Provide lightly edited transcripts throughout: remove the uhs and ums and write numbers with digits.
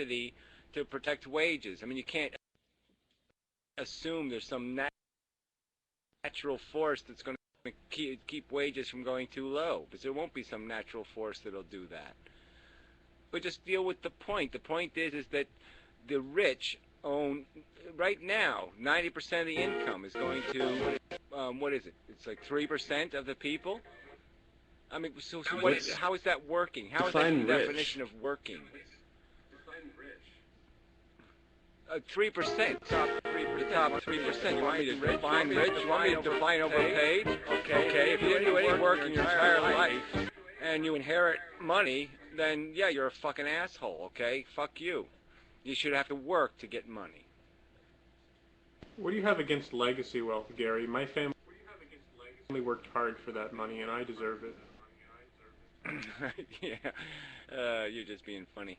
necessity to protect wages. I mean, you can't assume there's some natural force that's going to keep wages from going too low, because there won't be some natural force that'll do that. But just deal with the point. The point is that the rich own, right now, 90% of the income is going to, what is it? It's like 3% of the people? I mean, so how is that working? How is that the definition of working? 3%, top 3%. You want me to define rich? You want me to define overpaid? Okay. If you didn't do any work in your entire life and you inherit money, then yeah, you're a fucking asshole. Okay, fuck you. You should have to work to get money. What do you have against legacy wealth, Gary? My family worked hard for that money, and I deserve it. Yeah, you're just being funny.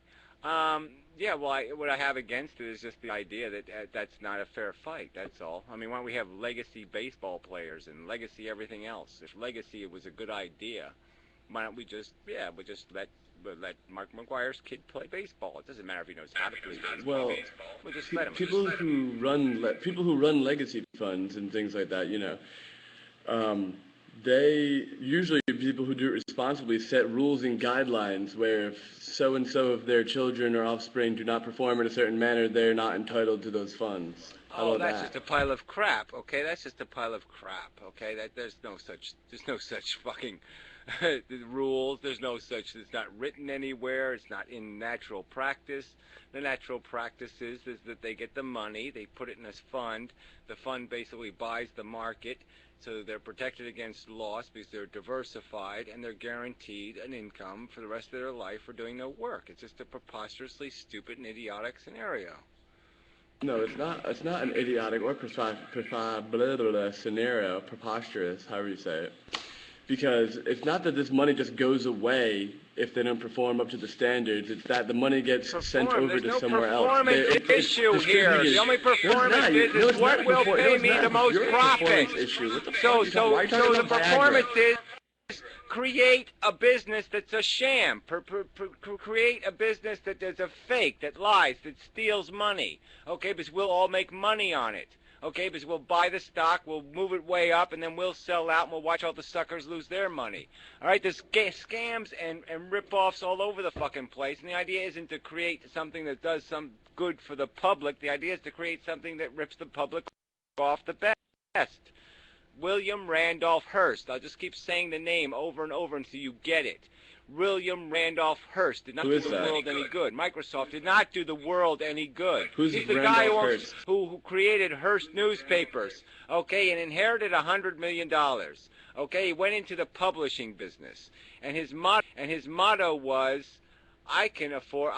Yeah, well, what I have against it is just the idea that that's not a fair fight, that's all. I mean, why don't we have legacy baseball players and legacy everything else? If legacy was a good idea, why don't we just, we'll just let Mark McGuire's kid play baseball? It doesn't matter if he knows how to play baseball. Well, we'll just let him. People who run legacy funds and things like that, you know, they usually, people who do it responsibly, set rules and guidelines where if so-and-so of their children or offspring do not perform in a certain manner, they're not entitled to those funds. Oh, that's just a pile of crap, okay? That's just a pile of crap, okay? There's no such fucking rules. There's no such, it's not written anywhere. It's not in natural practice. The natural practice is that they get the money, they put it in this fund. The fund basically buys the market. So they're protected against loss because they're diversified and they're guaranteed an income for the rest of their life for doing no work. It's just a preposterously stupid and idiotic scenario. No, it's not. It's not an idiotic or scenario, preposterous, however you say it. Because it's not that this money just goes away if they don't perform up to the standards. It's that the money gets sent over to somewhere else. There's no performance issue here. The only performance is what will pay me the most profit. So the performance is create a business that's a sham. Create a business that is a fake, that lies, that steals money. Okay, because we'll all make money on it. Okay, because we'll buy the stock, we'll move it way up, and then we'll sell out, and we'll watch all the suckers lose their money. All right, there's scams and rip-offs all over the fucking place, and the idea isn't to create something that does some good for the public. The idea is to create something that rips the public off the best. William Randolph Hearst. I'll just keep saying the name over and over until you get it. William Randolph Hearst did not do the world any good. Microsoft did not do the world any good. He's the guy who created Hearst newspapers, okay, and inherited $100 million. Okay, he went into the publishing business, and his motto was, I can afford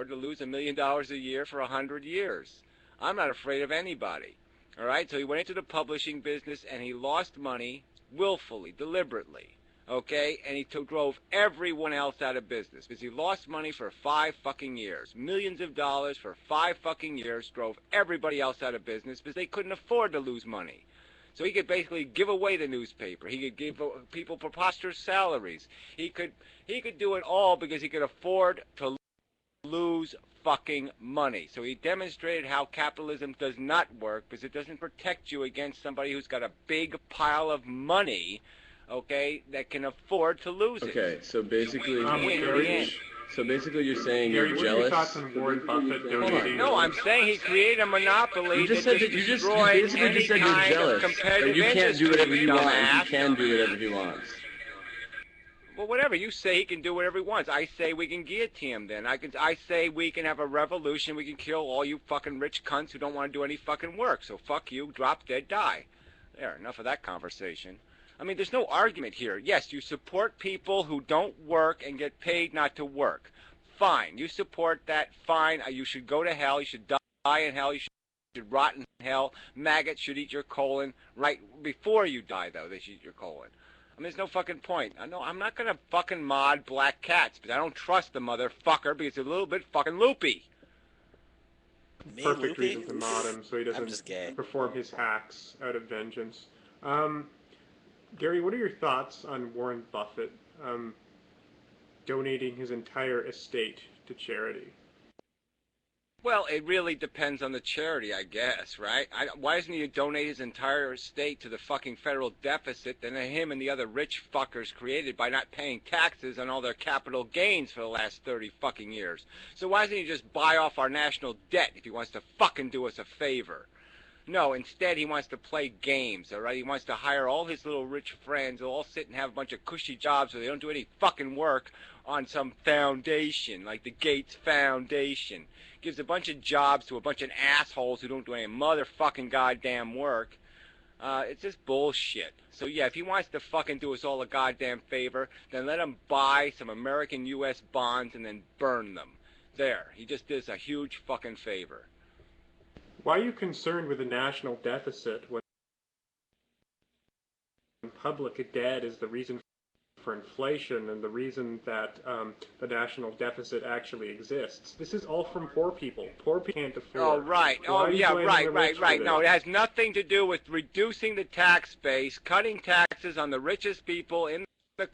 to lose $1 million a year for 100 years. I'm not afraid of anybody. All right, so he went into the publishing business, and he lost money willfully, deliberately. Okay, and he drove everyone else out of business because he lost money for 5 fucking years. Millions of dollars for 5 fucking years, drove everybody else out of business because they couldn't afford to lose money. So he could basically give away the newspaper. He could give people preposterous salaries. He could do it all because he could afford to lose fucking money. So he demonstrated how capitalism does not work because it doesn't protect you against somebody who's got a big pile of money, okay, that can afford to lose it. Okay, so basically, you're saying Gary, you're what jealous. are your thoughts on Warren Buffett donating? No, I'm saying he created a monopoly that destroyed any kind of competitive you can't do whatever you want. dumbass. He can do whatever he wants. Well, whatever. You say he can do whatever he wants. I say we can guillotine him then. I say we can have a revolution. We can kill all you fucking rich cunts who don't want to do any fucking work. So fuck you, drop dead, die. There, enough of that conversation. I mean, there's no argument here. Yes, you support people who don't work and get paid not to work. Fine. You support that. Fine. You should go to hell. You should die in hell. You should rot in hell. Maggots should eat your colon right before you die, though. They should eat your colon. I mean, there's no fucking point. I know I'm not going to fucking mod black cats, but I don't trust the motherfucker because he's a little bit fucking loopy. Perfect reason to mod him so he doesn't perform his hacks out of vengeance. Gary, what are your thoughts on Warren Buffett donating his entire estate to charity? Well, it really depends on the charity, I guess, right? Why doesn't he donate his entire estate to the fucking federal deficit that him and the other rich fuckers created by not paying taxes on all their capital gains for the last 30 fucking years? So why doesn't he just buy off our national debt if he wants to fucking do us a favor? No, instead he wants to play games, all right? He wants to hire all his little rich friends who all sit and have a bunch of cushy jobs where they don't do any fucking work on some foundation, like the Gates Foundation. Gives a bunch of jobs to a bunch of assholes who don't do any motherfucking goddamn work. It's just bullshit. So yeah, if he wants to fucking do us all a goddamn favor, then let him buy some American U.S. bonds and then burn them. There, he just did us a huge fucking favor. Why are you concerned with the national deficit when public debt is the reason for inflation and the reason that the national deficit actually exists? This is all from poor people. Poor people can't afford. Oh, right. Why Oh, yeah, right. No, it this? has nothing to do with reducing the tax base, cutting taxes on the richest people in the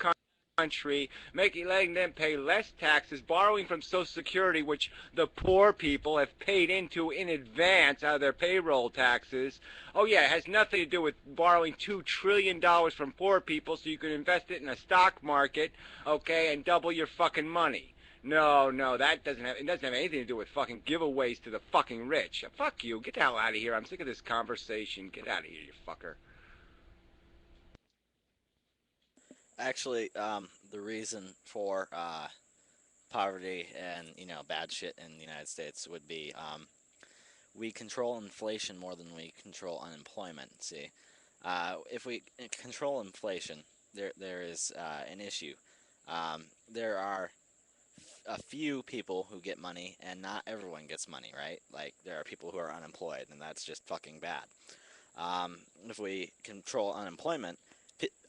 country, letting them pay less taxes, borrowing from Social Security, which the poor people have paid into in advance out of their payroll taxes. Oh yeah, it has nothing to do with borrowing $2 trillion from poor people so you can invest it in a stock market, okay, and double your fucking money. No, it doesn't have anything to do with fucking giveaways to the fucking rich. Fuck you. Get the hell out of here. I'm sick of this conversation. Get out of here, you fucker. Actually, the reason for poverty and bad shit in the United States would be we control inflation more than we control unemployment. See, if we control inflation, there is an issue. There are a few people who get money, and not everyone gets money, right? Like there are people who are unemployed, and that's just fucking bad. If we control unemployment,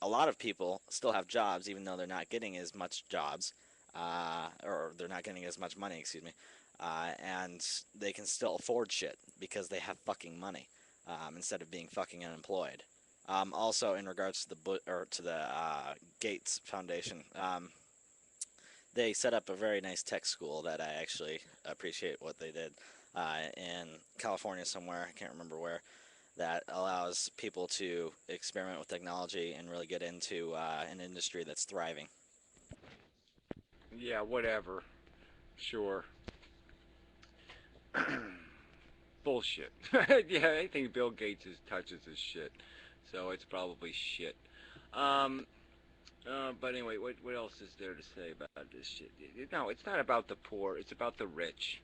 a lot of people still have jobs, even though they're not getting as much jobs, or they're not getting as much money, excuse me, and they can still afford shit because they have fucking money, instead of being fucking unemployed. Also, in regards to the Gates Foundation, they set up a very nice tech school that I actually appreciate what they did in California somewhere. I can't remember where. That allows people to experiment with technology and really get into an industry that's thriving. Yeah, whatever. Sure. Bullshit. Yeah, anything Bill Gates touches is shit. So it's probably shit. But anyway, what else is there to say about this shit? No, it's not about the poor. It's about the rich.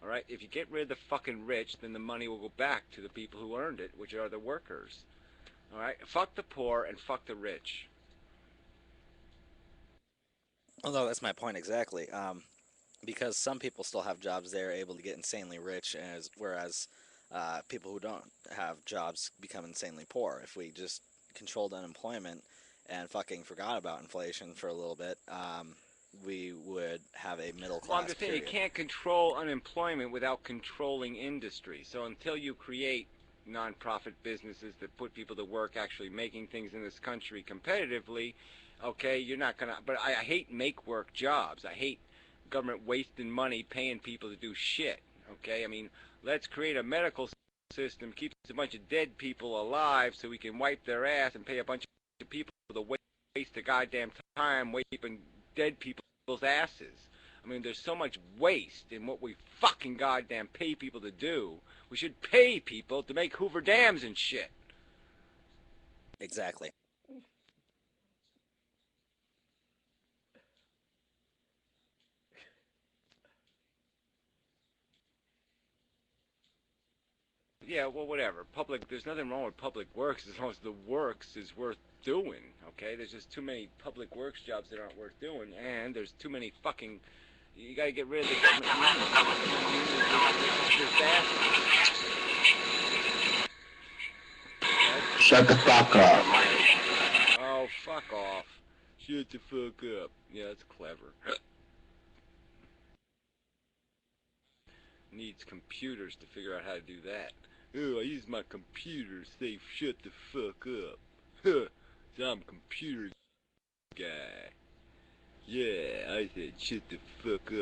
All right? If you get rid of the fucking rich, then the money will go back to the people who earned it, which are the workers. All right? Fuck the poor and fuck the rich. Although that's my point exactly. Because some people still have jobs, they're able to get insanely rich, whereas people who don't have jobs become insanely poor. If we just controlled unemployment and fucking forgot about inflation for a little bit, we would have a middle class. Well, I'm just saying you can't control unemployment without controlling industry. So until you create non-profit businesses that put people to work actually making things in this country competitively, okay, you're not gonna. But I hate make-work jobs. I hate government wasting money paying people to do shit. Okay, I mean, let's create a medical system, keeps a bunch of dead people alive so we can wipe their ass and pay a bunch of people to waste the goddamn time wiping dead people's asses. I mean, there's so much waste in what we fucking goddamn pay people to do. We should pay people to make Hoover Dams and shit. Exactly. Yeah, well, whatever. There's nothing wrong with public works as long as the works is worth doing, okay? There's just too many public works jobs that aren't worth doing, and there's too many fucking... You gotta get rid of the... Shut the fuck up. Oh, fuck off. Shut the fuck up. Yeah, that's clever. Needs computers to figure out how to do that. Oh, I use my computer to say shut the fuck up. Huh. So I'm a computer guy. Yeah, I said shut the fuck up.